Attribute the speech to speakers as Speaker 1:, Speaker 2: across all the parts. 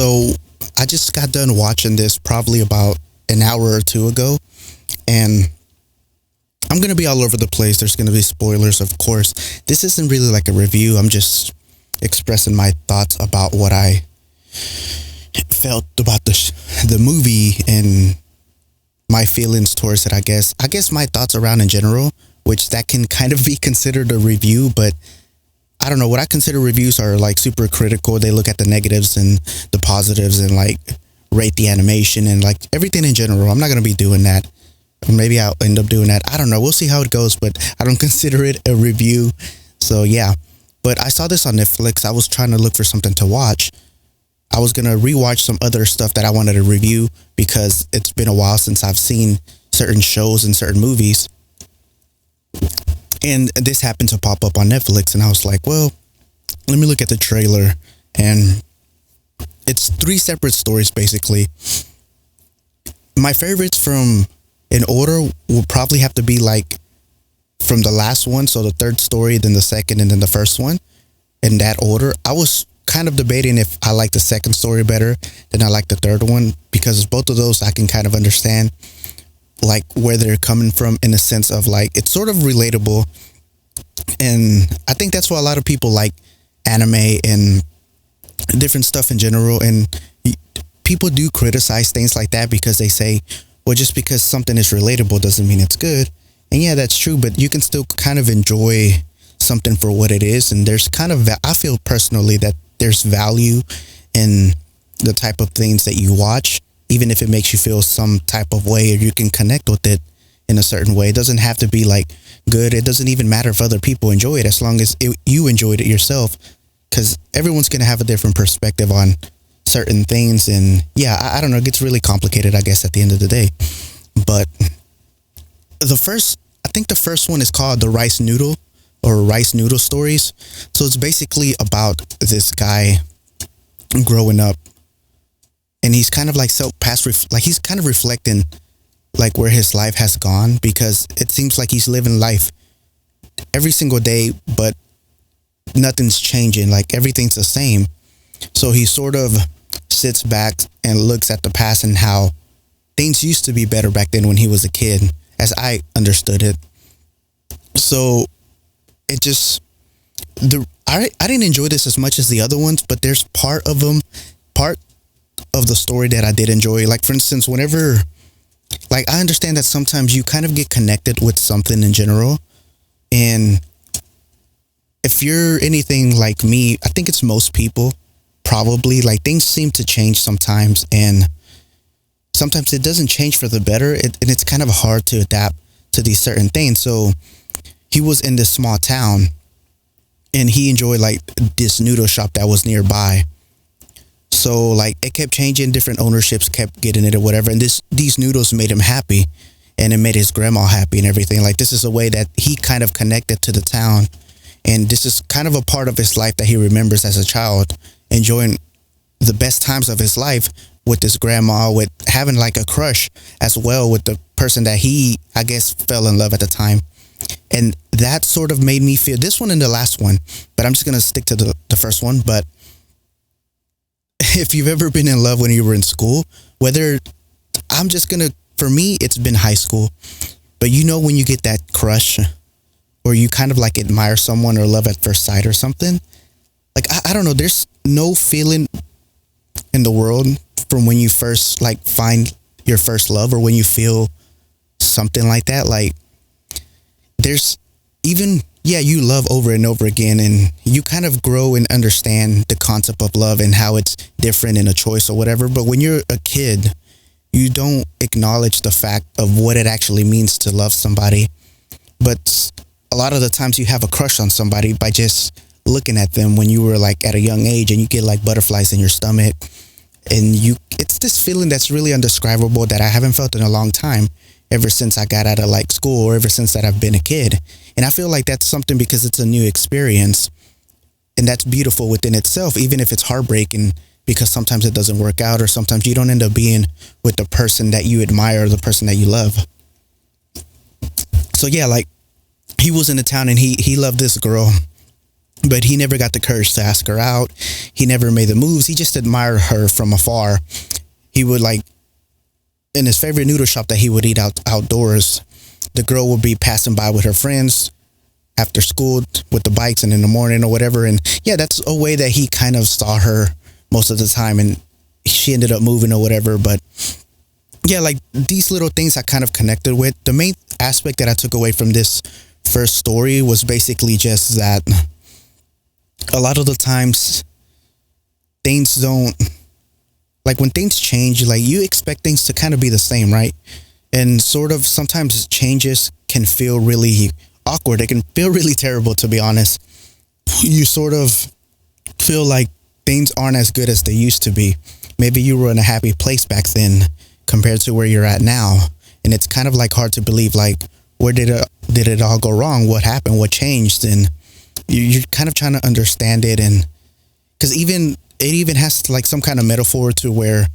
Speaker 1: So I just got done watching this probably about an hour or two ago, and I'm going to be all over the place. There's going to be spoilers, of course. This isn't really like a review. I'm just expressing my thoughts about what I felt about the movie and my feelings towards it, I guess. I guess my thoughts around in general, which that can kind of be considered a review, but I don't know. What I consider reviews are like super critical. They look at the negatives and the positives and like rate the animation and like everything in general. I'm not going to be doing that. Or maybe I'll end up doing that. I don't know. We'll see how it goes, but I don't consider it a review. So yeah. But I saw this on Netflix. I was trying to look for something to watch. I was going to rewatch some other stuff that I wanted to review because it's been a while since I've seen certain shows and certain movies. And this happened to pop up on Netflix, and I was like, well, let me look at the trailer. And it's three separate stories, basically. My favorites from in order will probably have to be like from the last one, so the third story, then the second, and then the first one, in that order. I was kind of debating if I like the second story better than I like the third one, because both of those I can kind of understand like where they're coming from, in the sense of like it's sort of relatable. And I think that's why a lot of people like anime and different stuff in general. And people do criticize things like that because they say, well, just because something is relatable doesn't mean it's good. And yeah, that's true, but you can still kind of enjoy something for what it is. And there's kind of, I feel personally that there's value in the type of things that you watch, even if it makes you feel some type of way or you can connect with it in a certain way. It doesn't have to be like good. It doesn't even matter if other people enjoy it, as long as you enjoyed it yourself, because everyone's going to have a different perspective on certain things. And yeah, I don't know. It gets really complicated, I guess, at the end of the day. But I think the first one is called The Rice Noodle, or Rice Noodle Stories. So it's basically about this guy growing up, and he's kind of like he's kind of reflecting like where his life has gone, because it seems like he's living life every single day, but nothing's changing. Like everything's the same. So he sort of sits back and looks at the past and how things used to be better back then when he was a kid, as I understood it. So it just, I didn't enjoy this as much as the other ones, but there's part of the story that I did enjoy. Like, for instance, whenever, like, I understand that sometimes you kind of get connected with something in general. And if you're anything like me, I think it's most people, probably, like, things seem to change sometimes. And sometimes it doesn't change for the better. And it's kind of hard to adapt to these certain things. So he was in this small town, and he enjoyed like this noodle shop that was nearby. So like it kept changing, different ownerships kept getting it or whatever. And these noodles made him happy, and it made his grandma happy and everything. Like, this is a way that he kind of connected to the town. And this is kind of a part of his life that he remembers as a child, enjoying the best times of his life with his grandma, with having like a crush as well with the person that he, I guess, fell in love at the time. And that sort of made me feel, this one and the last one, but I'm just going to stick to the first one. But if you've ever been in love when you were in school, for me, it's been high school. But you know when you get that crush, or you kind of like admire someone, or love at first sight or something? Like, I don't know, there's no feeling in the world from when you first like find your first love, or when you feel something like that. Like, there's even, you love over and over again, and you kind of grow and understand the concept of love and how it's different in a choice or whatever. But when you're a kid, you don't acknowledge the fact of what it actually means to love somebody. But a lot of the times you have a crush on somebody by just looking at them when you were like at a young age, and you get like butterflies in your stomach, and it's this feeling that's really indescribable that I haven't felt in a long time, ever since I got out of like school, or ever since that I've been a kid. And I feel like that's something, because it's a new experience, and that's beautiful within itself, even if it's heartbreaking, because sometimes it doesn't work out, or sometimes you don't end up being with the person that you admire, or the person that you love. So yeah, like, he was in the town, and he loved this girl, but he never got the courage to ask her out. He never made the moves. He just admired her from afar. He would like in his favorite noodle shop that he would eat outdoors. The girl would be passing by with her friends after school with the bikes and in the morning or whatever. And yeah, that's a way that he kind of saw her most of the time. And she ended up moving or whatever. But yeah, like these little things I kind of connected with. The main aspect that I took away from this first story was basically just that a lot of the times things don't, like when things change, like you expect things to kind of be the same, right? And sort of sometimes changes can feel really awkward. It can feel really terrible, to be honest. You sort of feel like things aren't as good as they used to be. Maybe you were in a happy place back then compared to where you're at now. And it's kind of like hard to believe, like, where did it all go wrong? What happened? What changed? And you're kind of trying to understand it. And because it even has like some kind of metaphor to where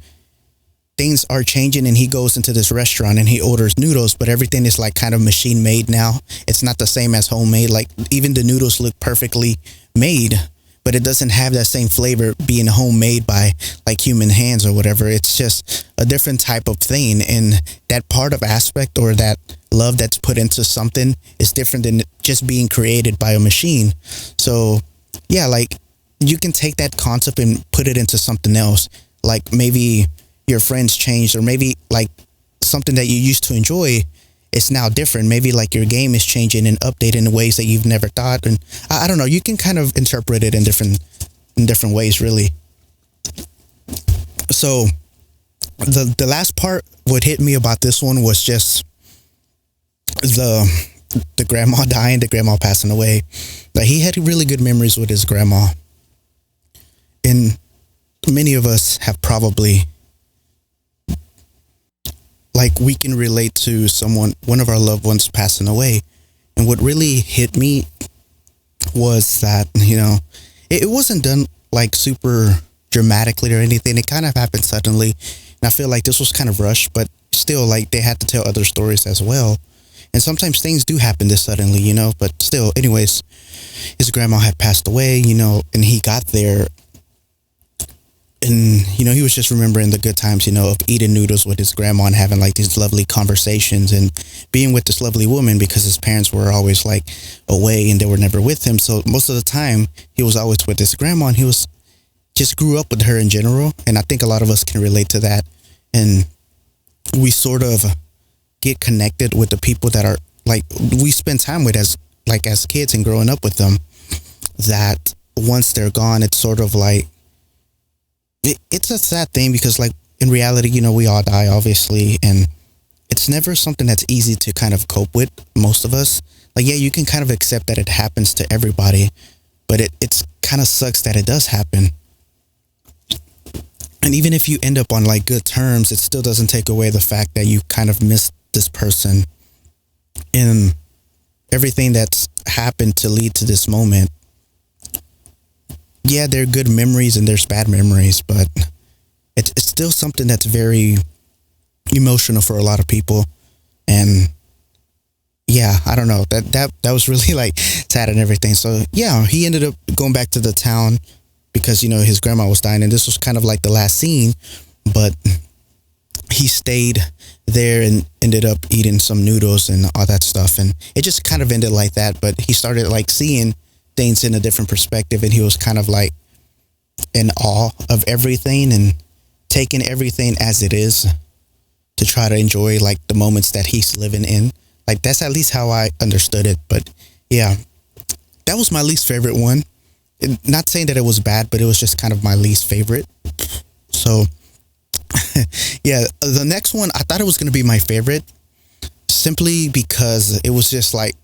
Speaker 1: things are changing, and he goes into this restaurant and he orders noodles, but everything is like kind of machine made now. It's not the same as homemade. Like even the noodles look perfectly made, but it doesn't have that same flavor being homemade by like human hands or whatever. It's just a different type of thing. And that part of aspect or that love that's put into something is different than just being created by a machine. So yeah, like you can take that concept and put it into something else. Like maybe your friends changed, or maybe like something that you used to enjoy is now different. Maybe like your game is changing and updating in ways that you've never thought. And I don't know, you can kind of interpret it in different ways, really. So the last part, what hit me about this one was just the grandma dying, the grandma passing away. Like he had really good memories with his grandma. And many of us have probably, like we can relate to one of our loved ones passing away. And what really hit me was that, it wasn't done like super dramatically or anything. It kind of happened suddenly. And I feel like this was kind of rushed, but still like they had to tell other stories as well. And sometimes things do happen this suddenly, but still, anyways, his grandma had passed away, and he got there. And, he was just remembering the good times, of eating noodles with his grandma and having like these lovely conversations and being with this lovely woman, because his parents were always like away and they were never with him. So most of the time he was always with his grandma, and he was just grew up with her in general. And I think a lot of us can relate to that. And we sort of get connected with the people that are like we spend time with as kids and growing up with them, that once they're gone, it's sort of like, it's a sad thing, because like in reality, we all die, obviously, and it's never something that's easy to kind of cope with, most of us. Like, yeah, you can kind of accept that it happens to everybody, but it's kind of sucks that it does happen. And even if you end up on like good terms, it still doesn't take away the fact that you kind of missed this person and everything that's happened to lead to this moment. Yeah, there are good memories and there's bad memories, but it's still something that's very emotional for a lot of people. And yeah, I don't know, that was really like sad and everything. So yeah, he ended up going back to the town because, his grandma was dying, and this was kind of like the last scene, but he stayed there and ended up eating some noodles and all that stuff. And it just kind of ended like that, but he started like seeing things in a different perspective, and he was kind of like in awe of everything and taking everything as it is to try to enjoy like the moments that he's living in. Like that's at least how I understood it. But yeah, that was my least favorite one. Not saying that it was bad, but it was just kind of my least favorite. So yeah, the next one, I thought it was going to be my favorite, simply because it was just like,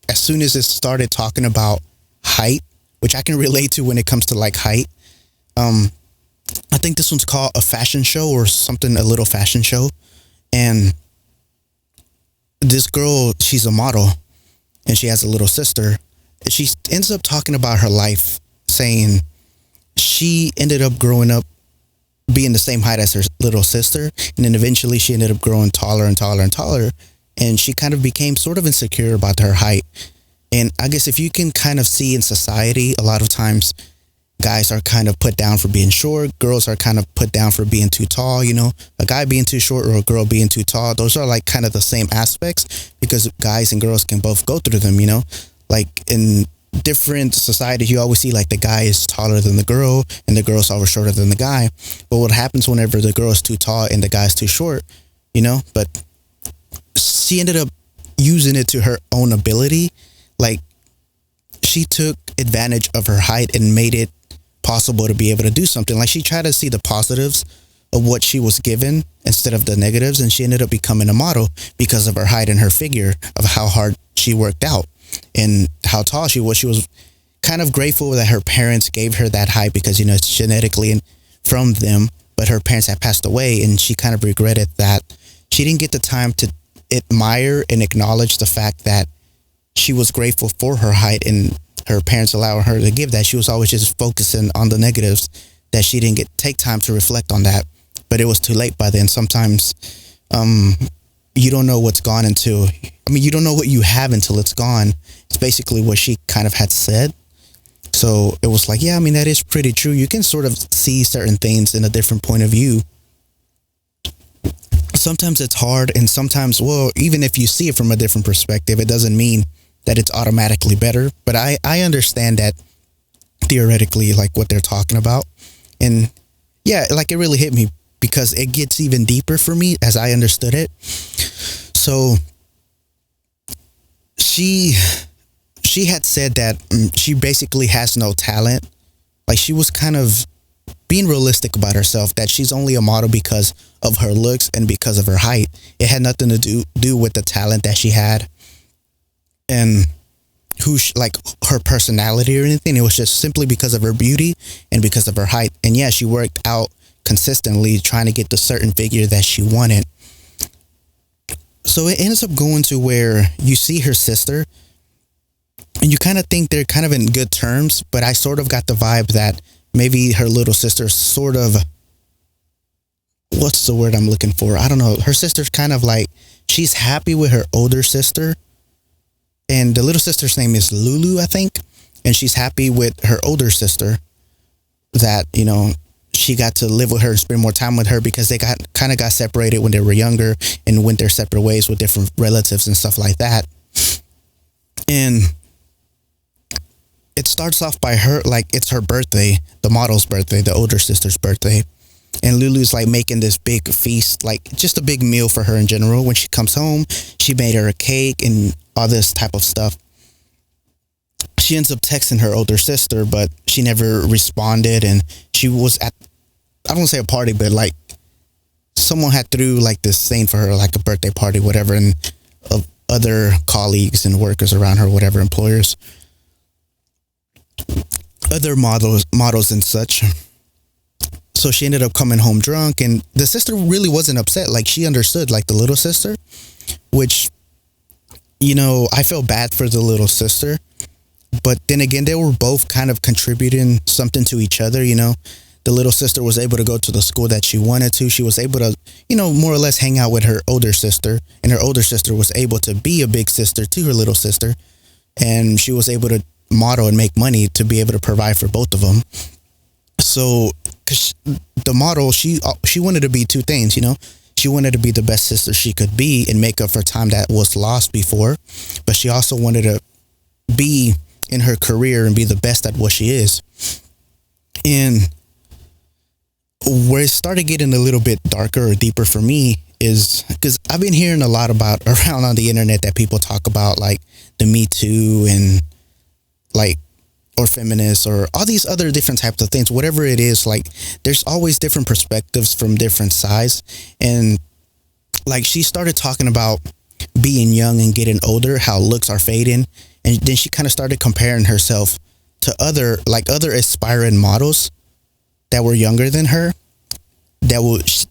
Speaker 1: as soon as it started talking about height, which I can relate to when it comes to like height. I think this one's called A Fashion Show or something, a little fashion show. And this girl, she's a model and she has a little sister. She ends up talking about her life, saying she ended up growing up being the same height as her little sister. And then eventually she ended up growing taller and taller and taller. And she kind of became sort of insecure about her height. And I guess if you can kind of see in society, a lot of times guys are kind of put down for being short, girls are kind of put down for being too tall, you know, a guy being too short or a girl being too tall. Those are like kind of the same aspects because guys and girls can both go through them, you know, like in different societies, you always see like the guy is taller than the girl and the girl's always shorter than the guy. But what happens whenever the girl is too tall and the guy's too short, you know, but she ended up using it to her own ability. Like she took advantage of her height and made it possible to be able to do something. Like she tried to see the positives of what she was given instead of the negatives, and she ended up becoming a model because of her height and her figure, of how hard she worked out and how tall she was. She was kind of grateful that her parents gave her that height because, you know, it's genetically from them, but her parents had passed away, and she kind of regretted that she didn't get the time to admire and acknowledge the fact that she was grateful for her height and her parents allowing her to give that. She was always just focusing on the negatives, that she didn't take time to reflect on that. But it was too late by then. Sometimes you don't know what's gone until, I mean, you don't know what you have until it's gone. It's basically what she kind of had said. So it was like, yeah, I mean, that is pretty true. You can sort of see certain things in a different point of view. Sometimes it's hard, and sometimes, well, even if you see it from a different perspective, it doesn't mean that it's automatically better. But I understand that theoretically, like what they're talking about. And yeah, like it really hit me because it gets even deeper for me as I understood it. So she had said that she basically has no talent. Like she was kind of being realistic about herself, that she's only a model because of her looks and because of her height. It had nothing to do with the talent that she had and like her personality or anything. It was just simply because of her beauty and because of her height. And yeah, she worked out consistently trying to get the certain figure that she wanted. So it ends up going to where you see her sister and you kind of think they're kind of in good terms, but I sort of got the vibe that maybe her little sister sort of, what's the word I'm looking for? I don't know. Her sister's kind of like, she's happy with her older sister. And the little sister's name is Lulu, I think. And she's happy with her older sister that, you know, she got to live with her and spend more time with her because they kind of got separated when they were younger and went their separate ways with different relatives and stuff like that. And it starts off by her, like it's her birthday, the model's birthday, the older sister's birthday. And Lulu's like making this big feast, like just a big meal for her in general. When she comes home, she made her a cake and all this type of stuff. She ends up texting her older sister, but she never responded. And she was at, I don't want to say a party, but like someone had threw like this thing for her, like a birthday party, whatever. And other colleagues and workers around her, whatever, employers, other models and such. So she ended up coming home drunk, and the sister really wasn't upset. Like she understood, like the little sister, which, you know, I felt bad for the little sister, but then again, they were both kind of contributing something to each other. You know, the little sister was able to go to the school that she wanted to. She was able to, you know, more or less hang out with her older sister, and her older sister was able to be a big sister to her little sister. And she was able to model and make money to be able to provide for both of them. So, cause the model, she wanted to be two things, you know. She wanted to be the best sister she could be and make up for time that was lost before, but she also wanted to be in her career and be the best at what she is. And where it started getting a little bit darker or deeper for me is because I've been hearing a lot about around on the internet that people talk about like the Me Too and like, or feminists or all these other different types of things, whatever it is, like there's always different perspectives from different sides. And like she started talking about being young and getting older, how looks are fading. And then she kind of started comparing herself to other aspiring models that were younger than her,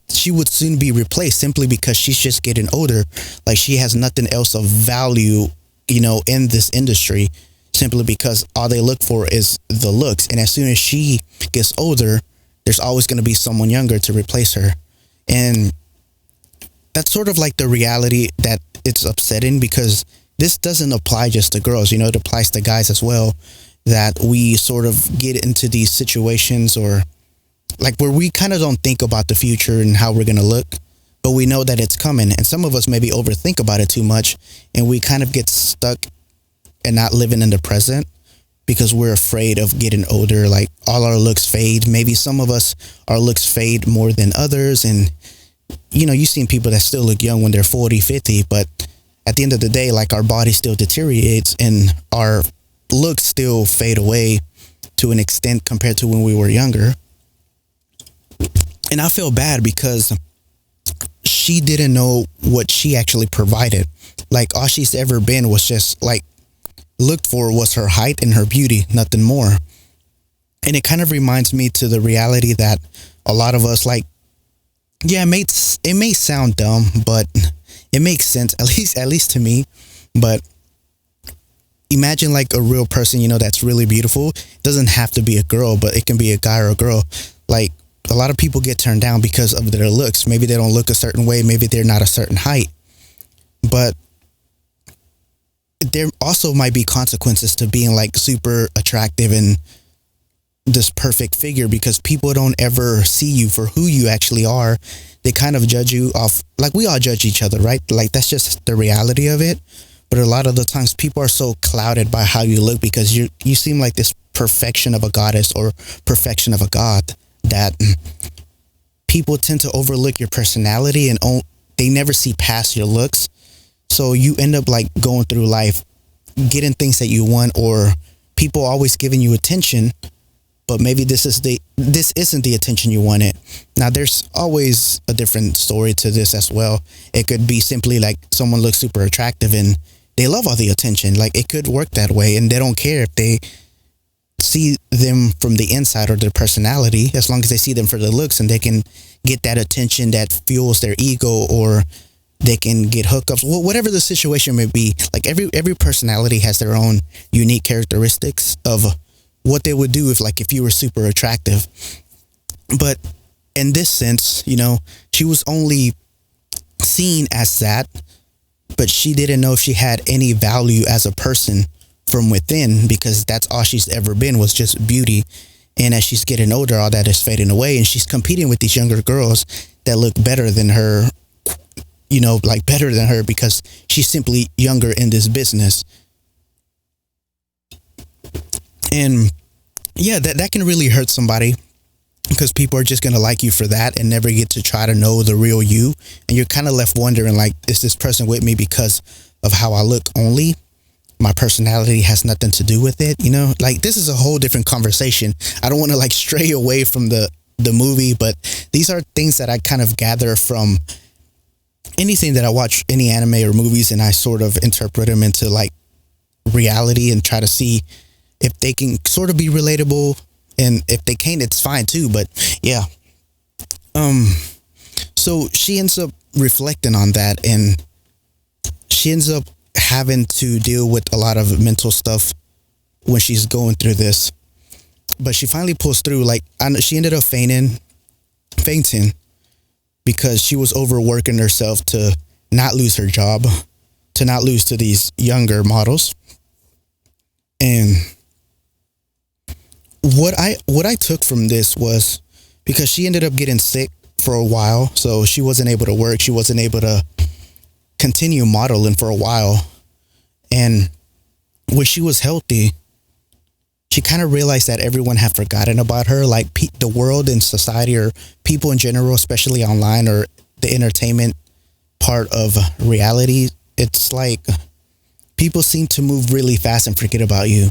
Speaker 1: she would soon be replaced simply because she's just getting older. Like she has nothing else of value, you know, in this industry, simply because all they look for is the looks. And as soon as she gets older, there's always going to be someone younger to replace her. And that's sort of like the reality that it's upsetting, because this doesn't apply just to girls, it applies to guys as well, that we sort of get into these situations, or like where we kind of don't think about the future and how we're going to look, but we know that it's coming. And some of us maybe overthink about it too much, and we kind of get stuck and not living in the present because we're afraid of getting older. Like all our looks fade. Maybe some of us, our looks fade more than others. And, you've seen people that still look young when they're 40, 50, but at the end of the day, like our body still deteriorates and our looks still fade away to an extent compared to when we were younger. And I feel bad because she didn't know what she actually provided. Like all she's ever been was just like looked for was her height and her beauty, nothing more. And it kind of reminds me to the reality that a lot of us, like, yeah, it may sound dumb, but it makes sense, at least to me. But imagine like a real person, that's really beautiful. It doesn't have to be a girl, but it can be a guy or a girl. Like a lot of people get turned down because of their looks. Maybe they don't look a certain way. Maybe they're not a certain height. But there also might be consequences to being like super attractive and this perfect figure, because people don't ever see you for who you actually are. They kind of judge you off, like we all judge each other, right? Like that's just the reality of it. But a lot of the times people are so clouded by how you look because you seem like this perfection of a goddess or perfection of a god, that people tend to overlook your personality and they never see past your looks. So you end up like going through life getting things that you want, or people always giving you attention, but maybe this isn't the attention you wanted. Now there's always a different story to this as well. It could be simply like someone looks super attractive and they love all the attention. Like it could work that way, and they don't care if they see them from the inside or their personality, as long as they see them for the looks and they can get that attention that fuels their ego, or they can get hookups, whatever the situation may be. Like every personality has their own unique characteristics of what they would do if you were super attractive. But in this sense, she was only seen as that, but she didn't know if she had any value as a person from within, because that's all she's ever been, was just beauty. And as she's getting older, all that is fading away, and she's competing with these younger girls that look better than her, better than her, because she's simply younger in this business. And yeah, that can really hurt somebody, because people are just going to like you for that and never get to try to know the real you. And you're kind of left wondering, like, is this person with me because of how I look only? My personality has nothing to do with it, Like, this is a whole different conversation. I don't want to, like, stray away from the movie, but these are things that I kind of gather from anything that I watch, any anime or movies, and I sort of interpret them into, like, reality and try to see if they can sort of be relatable. And if they can't, it's fine too. But yeah. So she ends up reflecting on that, and she ends up having to deal with a lot of mental stuff when she's going through this. But she finally pulls through. Like, she ended up fainting because she was overworking herself to not lose her job, to not lose to these younger models. And what I took from this was, because she ended up getting sick for a while, so she wasn't able to work. She wasn't able to continue modeling for a while. And when she was healthy, she kind of realized that everyone had forgotten about her. Like the world and society, or people in general, especially online or the entertainment part of reality, it's like people seem to move really fast and forget about you,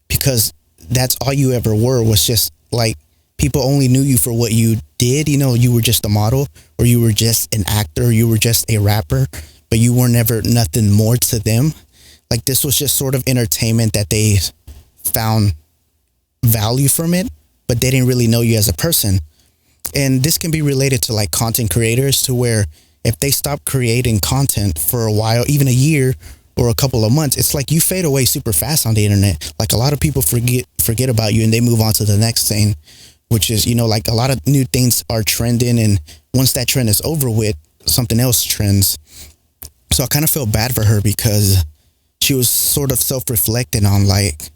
Speaker 1: because that's all you ever were, was just like, people only knew you for what you did. You were just a model, or you were just an actor, or you were just a rapper, but you were never nothing more to them. Like, this was just sort of entertainment that they found value from it, but they didn't really know you as a person. And this can be related to like content creators, to where if they stop creating content for a while, even a year or a couple of months, it's like you fade away super fast on the internet. Like, a lot of people forget about you, and they move on to the next thing, which is, like, a lot of new things are trending, and once that trend is over with, something else trends. So I kind of felt bad for her, because she was sort of self-reflecting on like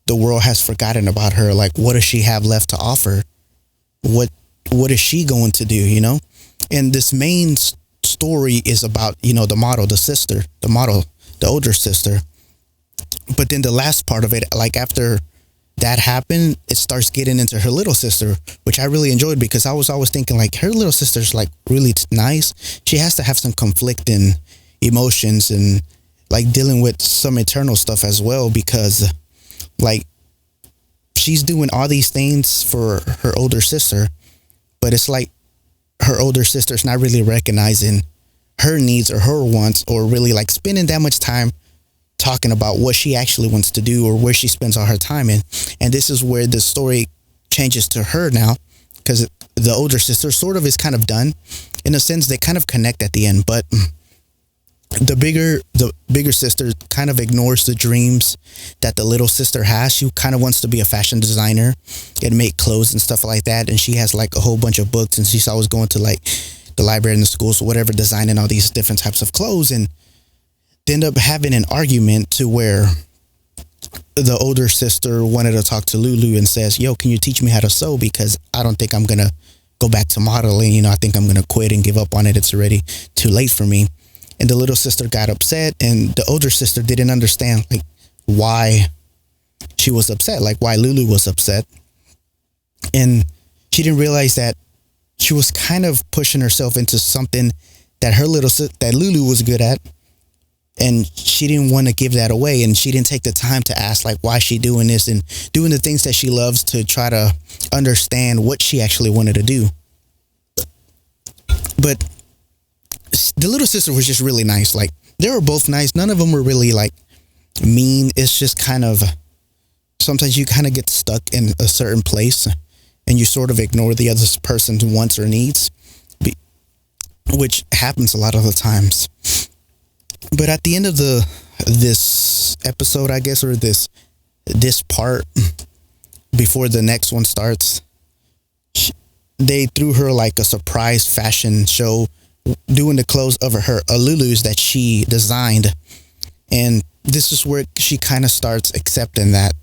Speaker 1: the world has forgotten about her. Like, what does she have left to offer? What what is she going to do? And this main story is about the model, the sister, the model, the older sister. But then the last part of it, like after that happened, it starts getting into her little sister, which I really enjoyed because I was always thinking like her little sister's like really nice. She has to have some conflicting emotions and like dealing with some internal stuff as well, because like she's doing all these things for her older sister, but it's like her older sister's not really recognizing her needs or her wants, or really like spending that much time talking about what she actually wants to do or where she spends all her time in. And this is where the story changes to her now, because the older sister sort of is kind of done. In a sense, they kind of connect at the end, but the bigger sister kind of ignores the dreams that the little sister has. She kind of wants to be a fashion designer and make clothes and stuff like that. And she has like a whole bunch of books, and she's always going to like the library and the schools or whatever, designing all these different types of clothes. And they end up having an argument to where the older sister wanted to talk to Lulu and says, yo, can you teach me how to sew? Because I don't think I'm going to go back to modeling. I think I'm going to quit and give up on it. It's already too late for me. And the little sister got upset, and the older sister didn't understand like why she was upset, like why Lulu was upset. And she didn't realize that she was kind of pushing herself into something that that Lulu was good at. And she didn't want to give that away. And she didn't take the time to ask like why she doing this and doing the things that she loves to try to understand what she actually wanted to do. But the little sister was just really nice. Like they were both nice. None of them were really like mean. It's just kind of, sometimes you kind of get stuck in a certain place and you sort of ignore the other person's wants or needs, which happens a lot of the times. But at the end of this episode, I guess, or this part before the next one starts, they threw her like a surprise fashion show doing the clothes of her Lulu's that she designed. And this is where she kind of starts accepting that,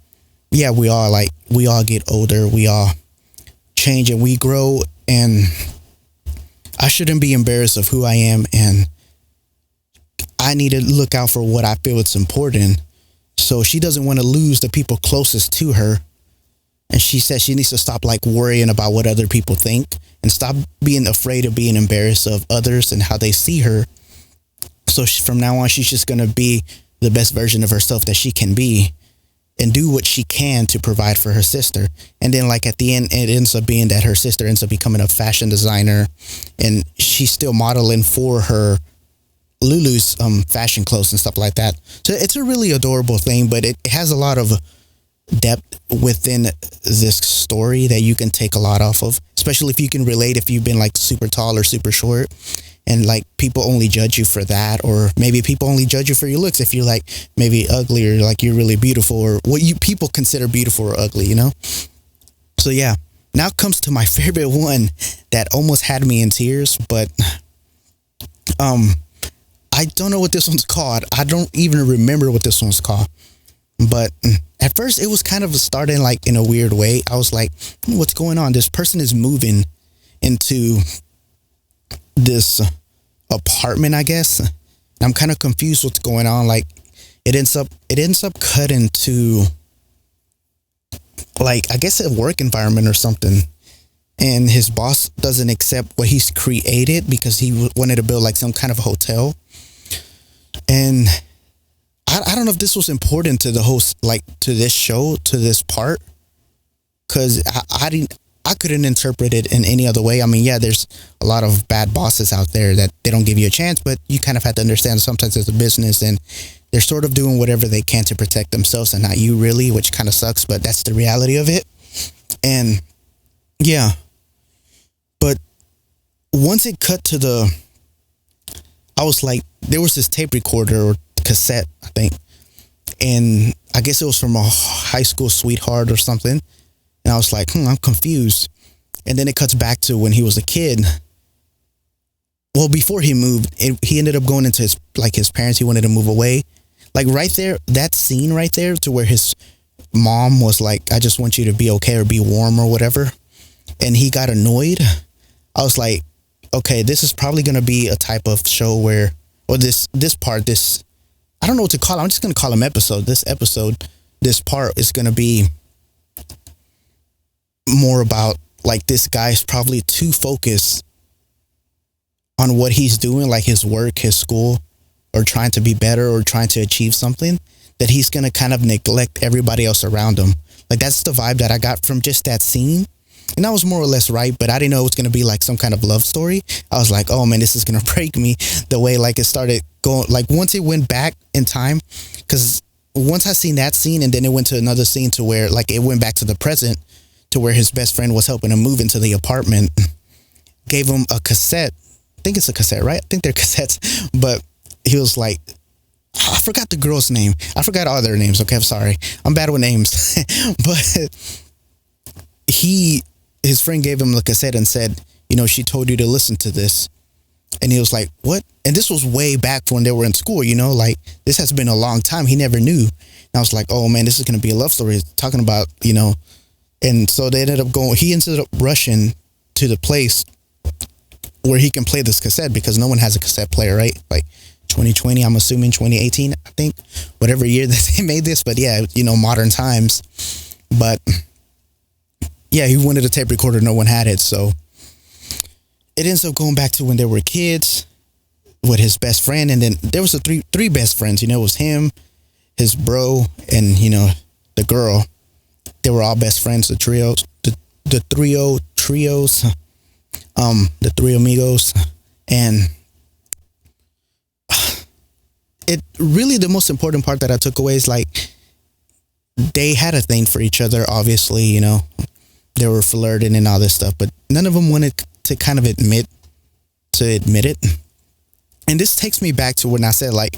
Speaker 1: yeah, we all get older, we all change and we grow, and I shouldn't be embarrassed of who I am, and I need to look out for what I feel is important. So she doesn't want to lose the people closest to her. And she says she needs to stop like worrying about what other people think and stop being afraid of being embarrassed of others and how they see her. So from now on, she's just going to be the best version of herself that she can be and do what she can to provide for her sister. And then like at the end, it ends up being that her sister ends up becoming a fashion designer, and she's still modeling for her Lulu's fashion clothes and stuff like that. So it's a really adorable thing, but it has a lot of depth within this story that you can take a lot off of, especially if you can relate, if you've been like super tall or super short and like people only judge you for that, or maybe people only judge you for your looks if you're like maybe ugly, or like you're really beautiful, or what you people consider beautiful or ugly, So yeah, now comes to my favorite one that almost had me in tears, but I don't know what this one's called. I don't even remember what this one's called. But at first it was kind of starting like in a weird way. I was like, what's going on? This person is moving into this apartment, I guess. And I'm kind of confused what's going on. Like it ends up cutting to like, I guess a work environment or something. And his boss doesn't accept what he's created because he wanted to build like some kind of hotel. And I don't know if this was important to the host, like to this show, to this part, because I couldn't interpret it in any other way. I mean, yeah, there's a lot of bad bosses out there that they don't give you a chance, but you kind of have to understand sometimes it's a business and they're sort of doing whatever they can to protect themselves and not you really, which kind of sucks, but that's the reality of it. And yeah, but once it cut to I was like, there was this tape recorder or cassette, I think, and I guess it was from a high school sweetheart or something, and I was like, I'm confused. And then it cuts back to when he was a kid. Well, before he moved, he ended up going into his parents. He wanted to move away. Like right there, that scene right there to where his mom was like, I just want you to be okay or be warm or whatever. And he got annoyed. I was like, okay, this is probably going to be a type of show where, or this part, this, I don't know what to call it. I'm just going to call him episode. This part is going to be more about like this guy's probably too focused on what he's doing, like his work, his school, or trying to be better or trying to achieve something, that he's going to kind of neglect everybody else around him. Like that's the vibe that I got from just that scene. And that was more or less right, but I didn't know it was going to be like some kind of love story. I was like, oh man, this is going to break me, the way like it started going, like once it went back in time, because once I seen that scene and then it went to another scene to where like it went back to the present, to where his best friend was helping him move into the apartment, gave him a cassette. I think it's a cassette, right? I think they're cassettes, but he was like, I forgot the girl's name. I forgot all their names. Okay, I'm sorry. I'm bad with names. But his friend gave him the cassette and said, you know, she told you to listen to this. And he was like, what? And this was way back when they were in school, you know, like this has been a long time. He never knew. And I was like, oh man, this is going to be a love story talking about, you know. And so he ended up rushing to the place where he can play this cassette, because no one has a cassette player, right? Like 2020, I'm assuming 2018, I think, whatever year that they made this. But yeah, you know, modern times. But yeah, he wanted a tape recorder. No one had it. So it ends up going back to when they were kids with his best friend. And then there was three best friends, you know, it was him, his bro, and, you know, the girl. They were all best friends, the trios, the three amigos. And it really, the most important part that I took away is like, they had a thing for each other, obviously, you know, they were flirting and all this stuff, but none of them wanted to kind of admit it. And this takes me back to when I said, like,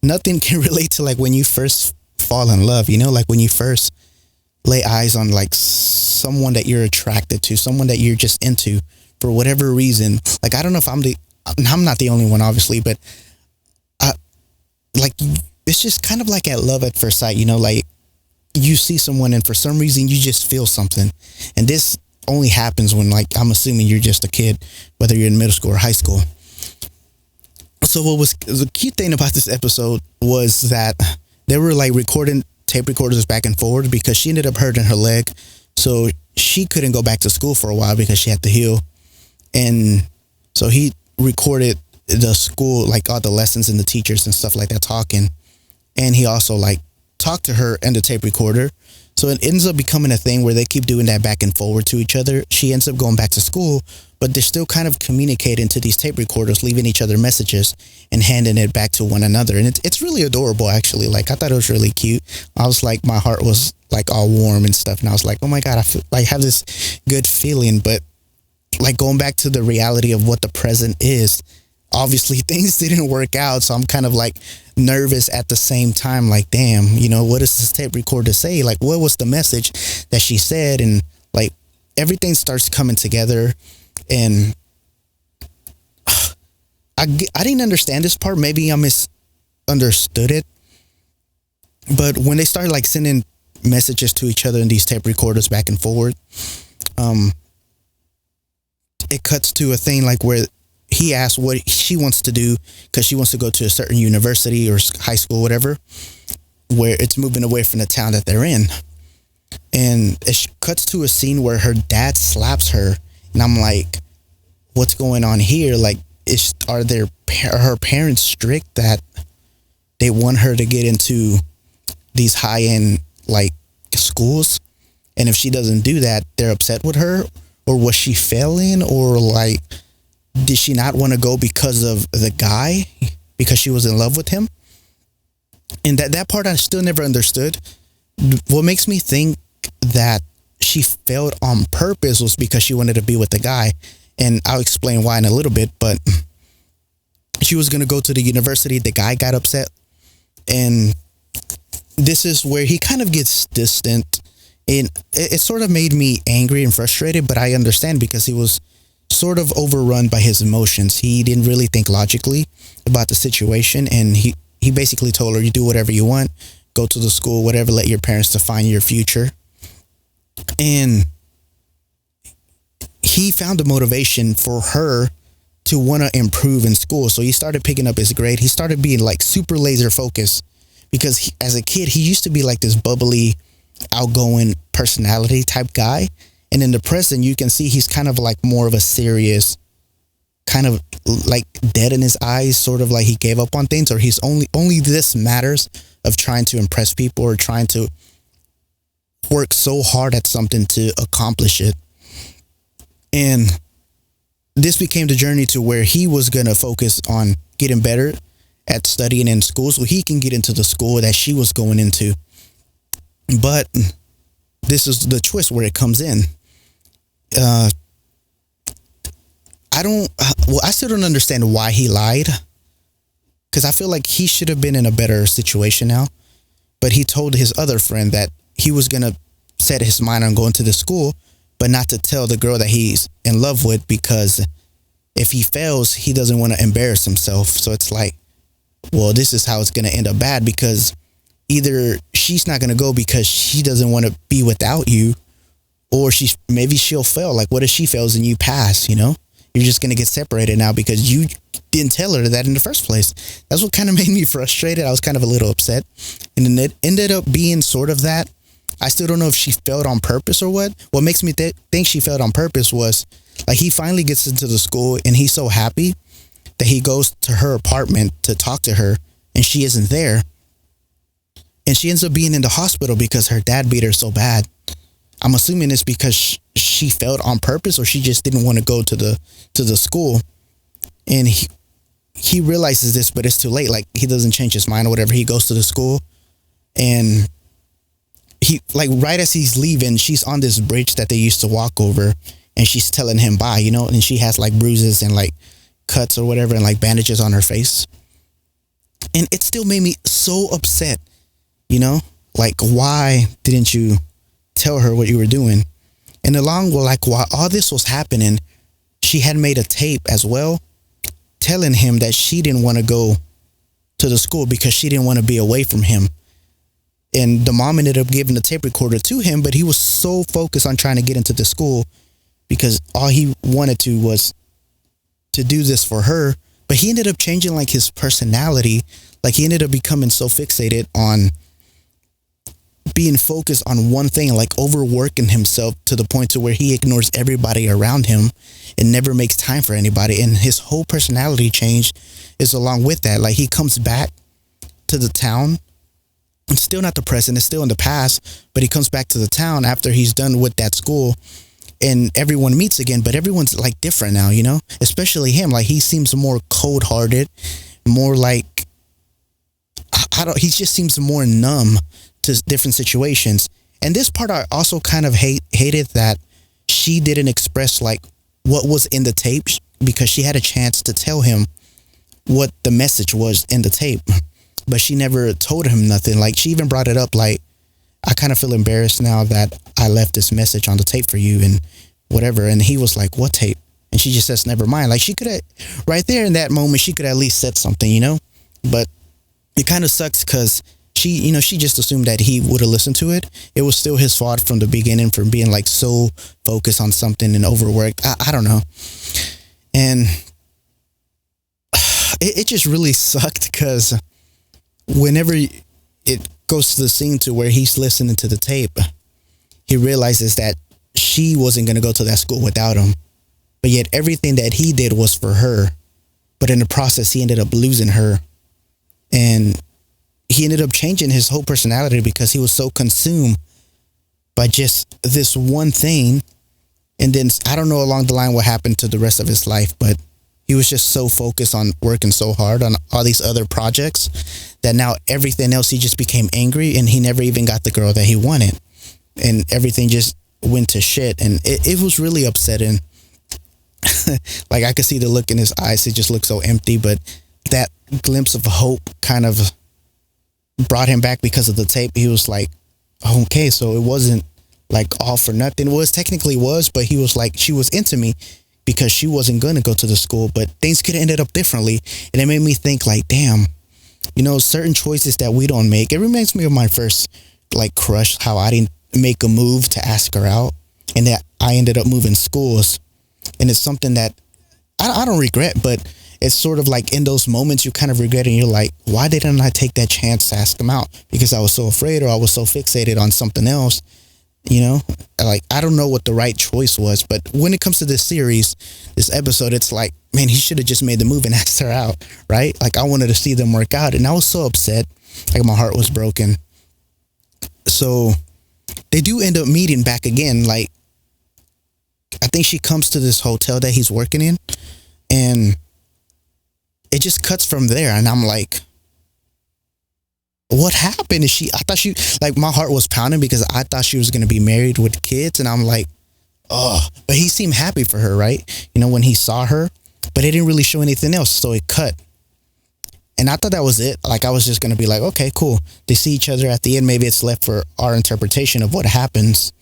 Speaker 1: nothing can relate to like when you first fall in love, you know, like when you first lay eyes on like someone that you're attracted to, someone that you're just into for whatever reason. Like, I don't know if I'm not the only one, obviously, but like, it's just kind of like at love at first sight, you know, like you see someone and for some reason you just feel something. And this only happens when, like, I'm assuming you're just a kid, whether you're in middle school or high school. So what was the cute thing about this episode was that they were like recording tape recorders back and forward, because she ended up hurting her leg. So she couldn't go back to school for a while because she had to heal. And so he recorded the school, like all the lessons and the teachers and stuff like that talking. And he also like talked to her and the tape recorder. So it ends up becoming a thing where they keep doing that back and forward to each other. She ends up going back to school, but they're still kind of communicating to these tape recorders, leaving each other messages and handing it back to one another. And it's really adorable, actually. Like, I thought it was really cute. I was like, my heart was like all warm and stuff. And I was like, oh my God, I feel like I have this good feeling. But like going back to the reality of what the present is, obviously things didn't work out. So I'm kind of like nervous at the same time. Like, damn, you know, what does this tape recorder say? Like, what was the message that she said? And like everything starts coming together. And I didn't understand this part. Maybe I misunderstood it. But when they started like sending messages to each other in these tape recorders back and forward, it cuts to a thing like where he asks what she wants to do, because she wants to go to a certain university or high school, whatever, where it's moving away from the town that they're in. And it cuts to a scene where her dad slaps her. And I'm like, what's going on here? Like, are her parents strict that they want her to get into these high-end like schools? And if she doesn't do that, they're upset with her? Or was she failing? Or like, did she not want to go because of the guy? Because she was in love with him? And that part I still never understood. What makes me think that she failed on purpose was because she wanted to be with the guy. And I'll explain why in a little bit. But she was going to go to the university. The guy got upset. And this is where he kind of gets distant. And it sort of made me angry and frustrated, but I understand, because he was sort of overrun by his emotions. He didn't really think logically about the situation, and he he basically told her, you do whatever you want, go to the school, whatever, let your parents define your future. And he found the motivation for her to want to improve in school. So he started picking up his grade. He started being like super laser focused because as a kid, he used to be like this bubbly, outgoing personality type guy. And in the present, you can see he's kind of like more of a serious, kind of like dead in his eyes, sort of like he gave up on things, or he's only this matters of trying to impress people or trying to work so hard at something to accomplish it. And this became the journey to where he was going to focus on getting better at studying in school so he can get into the school that she was going into. But this is the twist where it comes in. I still don't understand why he lied, because I feel like he should have been in a better situation now. But he told his other friend that he was going to set his mind on going to the school, but not to tell the girl that he's in love with, because if he fails, he doesn't want to embarrass himself. So it's like, well, this is how it's going to end up bad, because either she's not going to go because she doesn't want to be without you, or maybe she'll fail. Like, what if she fails and you pass, you know? You're just going to get separated now because you didn't tell her that in the first place. That's what kind of made me frustrated. I was kind of a little upset. And then it ended up being sort of that. I still don't know if she failed on purpose or what. What makes me think she failed on purpose was, like, he finally gets into the school and he's so happy that he goes to her apartment to talk to her and she isn't there. And she ends up being in the hospital because her dad beat her so bad. I'm assuming it's because she failed on purpose, or she just didn't want to go to the school. And he realizes this, but it's too late. Like, he doesn't change his mind or whatever. He goes to the school, and he, like, right as he's leaving, she's on this bridge that they used to walk over, and she's telling him bye, you know, and she has like bruises and like cuts or whatever and like bandages on her face. And it still made me so upset, you know, like, why didn't you tell her what you were doing? And while all this was happening, she had made a tape as well, telling him that she didn't want to go to the school because she didn't want to be away from him. And the mom ended up giving the tape recorder to him, but he was so focused on trying to get into the school because all he wanted to was to do this for her. But he ended up changing like his personality. Like, he ended up becoming so fixated on being focused on one thing, like overworking himself to the point to where he ignores everybody around him and never makes time for anybody. And his whole personality change is along with that. Like, he comes back to the town. It's still not the present, it's still in the past, but he comes back to the town after he's done with that school and everyone meets again, but everyone's like different now, you know, especially him. Like, he seems more cold hearted, more like, he just seems more numb to different situations. And this part, I also kind of hated that she didn't express like what was in the tape, because she had a chance to tell him what the message was in the tape, but she never told him nothing. Like, she even brought it up, like, I kind of feel embarrassed now that I left this message on the tape for you and whatever. And he was like, what tape? And she just says, never mind. Like, she could have, right there in that moment, she could at least said something, you know. But it kind of sucks because she just assumed that he would have listened to it. It was still his fault from the beginning for being like so focused on something and overworked. I don't know. And it just really sucked because whenever it goes to the scene to where he's listening to the tape, he realizes that she wasn't going to go to that school without him. But yet everything that he did was for her. But in the process, he ended up losing her. And he ended up changing his whole personality because he was so consumed by just this one thing. And then I don't know along the line what happened to the rest of his life, but he was just so focused on working so hard on all these other projects that now everything else, he just became angry and he never even got the girl that he wanted. And everything just went to shit. And it was really upsetting. Like, I could see the look in his eyes. It just looked so empty, but that glimpse of hope kind of brought him back because of the tape. He was like, okay, so it wasn't like all for nothing. Well, it technically was, but he was like, she was into me because she wasn't going to go to the school, but things could have ended up differently. And it made me think like, damn, Certain choices that we don't make. It reminds me of my first like crush, how I didn't make a move to ask her out, and that I ended up moving schools. And it's something that I don't regret, but it's sort of like in those moments you kind of regret, and you're like, why didn't I take that chance to ask them out? Because I was so afraid, or I was so fixated on something else. Like, I don't know what the right choice was, but when it comes to this series, this episode, it's like, man, he should have just made the move and asked her out, right? Like, I wanted to see them work out, and I was so upset. Like, my heart was broken. So they do end up meeting back again. Like, I think she comes to this hotel that he's working in, and it just cuts from there. And I'm like, what happened? I thought she, like, my heart was pounding because I thought she was going to be married with kids. And I'm like, oh, but he seemed happy for her, right? When he saw her, but it didn't really show anything else. So it cut. And I thought that was it. Like, I was just going to be like, okay, cool. They see each other at the end. Maybe it's left for our interpretation of what happens.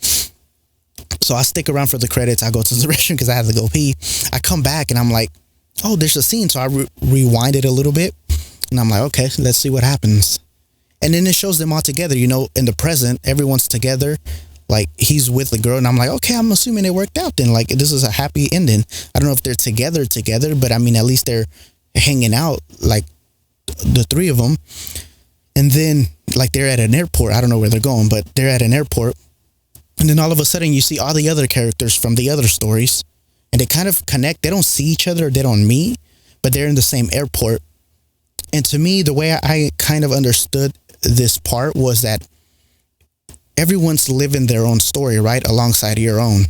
Speaker 1: So I stick around for the credits. I go to the restroom because I had to go pee. I come back and I'm like, oh, there's a scene. So I rewind it a little bit. And I'm like, okay, let's see what happens. And then it shows them all together, in the present, everyone's together. Like, he's with the girl, and I'm like, okay, I'm assuming it worked out then. Like, this is a happy ending. I don't know if they're together, but I mean, at least they're hanging out, like, the three of them. And then, like, they're at an airport. I don't know where they're going, but they're at an airport. And then all of a sudden, you see all the other characters from the other stories, and they kind of connect. They don't see each other, they don't meet, but they're in the same airport. And to me, the way I kind of understood this part was that everyone's living their own story, right? Alongside your own.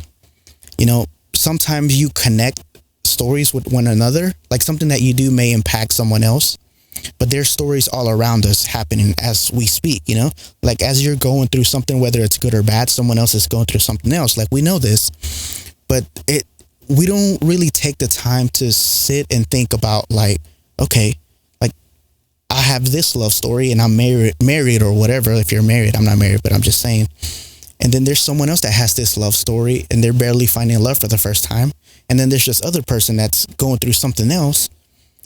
Speaker 1: Sometimes you connect stories with one another, like something that you do may impact someone else, but there's stories all around us happening as we speak, like as you're going through something, whether it's good or bad, someone else is going through something else. Like, we know this, but we don't really take the time to sit and think about, like, okay, I have this love story and I'm married or whatever. If you're married, I'm not married, but I'm just saying. And then there's someone else that has this love story and they're barely finding love for the first time. And then there's this other person that's going through something else.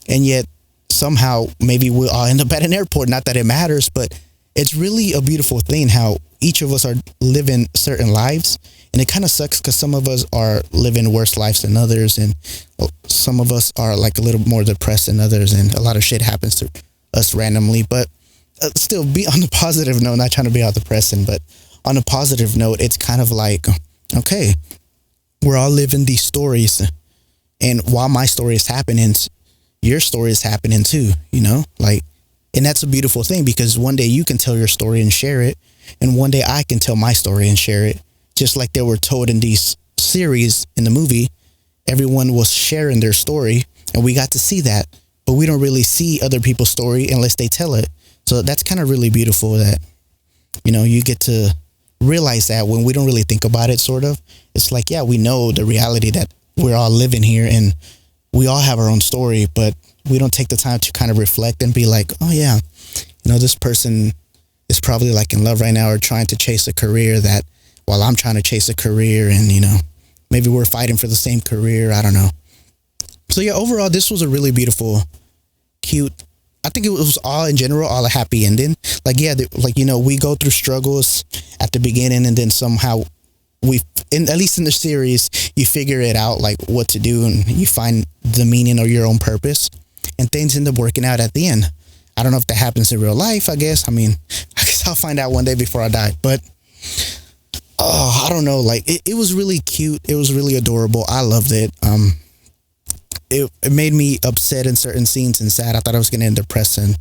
Speaker 1: And yet somehow maybe we'll all end up at an airport. Not that it matters, but it's really a beautiful thing how each of us are living certain lives. And it kind of sucks because some of us are living worse lives than others. And some of us are like a little more depressed than others. And a lot of shit happens to us randomly, but still be on the positive note, not trying to be all depressing, but on a positive note, it's kind of like, okay, we're all living these stories, and while my story is happening, your story is happening too, like, and that's a beautiful thing because one day you can tell your story and share it, and one day I can tell my story and share it, just like they were told in these series. In the movie, everyone was sharing their story, and we got to see that. But we don't really see other people's story unless they tell it. So that's kind of really beautiful that, you get to realize that when we don't really think about it, sort of. It's like, yeah, we know the reality that we're all living here and we all have our own story, but we don't take the time to kind of reflect and be like, oh yeah, this person is probably like in love right now or trying to chase a career that while I'm trying to chase a career and, maybe we're fighting for the same career. I don't know. So yeah, overall, this was a really beautiful, cute, I think it was all in general, all a happy ending. Like, yeah, we go through struggles at the beginning and then somehow at least in the series, you figure it out, like what to do and you find the meaning or your own purpose and things end up working out at the end. I don't know if that happens in real life, I guess. I guess I'll find out one day before I die, but I don't know. Like it was really cute. It was really adorable. I loved it. It made me upset in certain scenes and sad. I thought I was going to end depressing,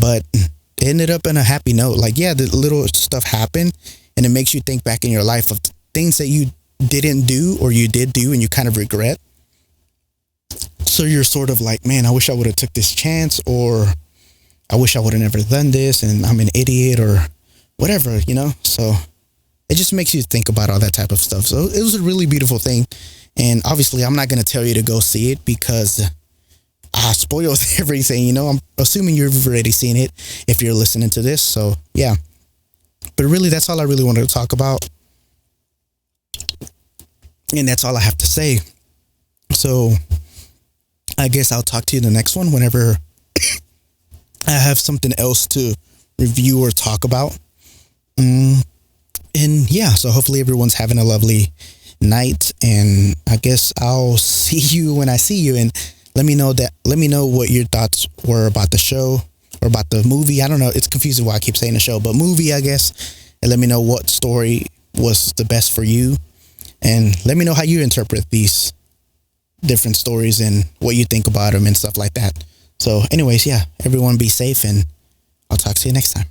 Speaker 1: but it ended up in a happy note. Like, yeah, the little stuff happened and it makes you think back in your life of things that you didn't do or you did do and you kind of regret. So you're sort of like, man, I wish I would have took this chance, or I wish I would have never done this and I'm an idiot or whatever, So it just makes you think about all that type of stuff. So it was a really beautiful thing. And obviously, I'm not going to tell you to go see it because I spoiled everything, I'm assuming you've already seen it if you're listening to this. So, yeah. But really, that's all I really wanted to talk about. And that's all I have to say. So, I guess I'll talk to you in the next one whenever I have something else to review or talk about. Mm, and yeah, so hopefully everyone's having a lovely night. And I guess I'll see you when I see you. And let me know what your thoughts were about the show or about the movie. I don't know. It's confusing why I keep saying the show, but movie, I guess. And let me know what story was the best for you. And let me know how you interpret these different stories and what you think about them and stuff like that. So anyways, yeah, everyone be safe, and I'll talk to you next time.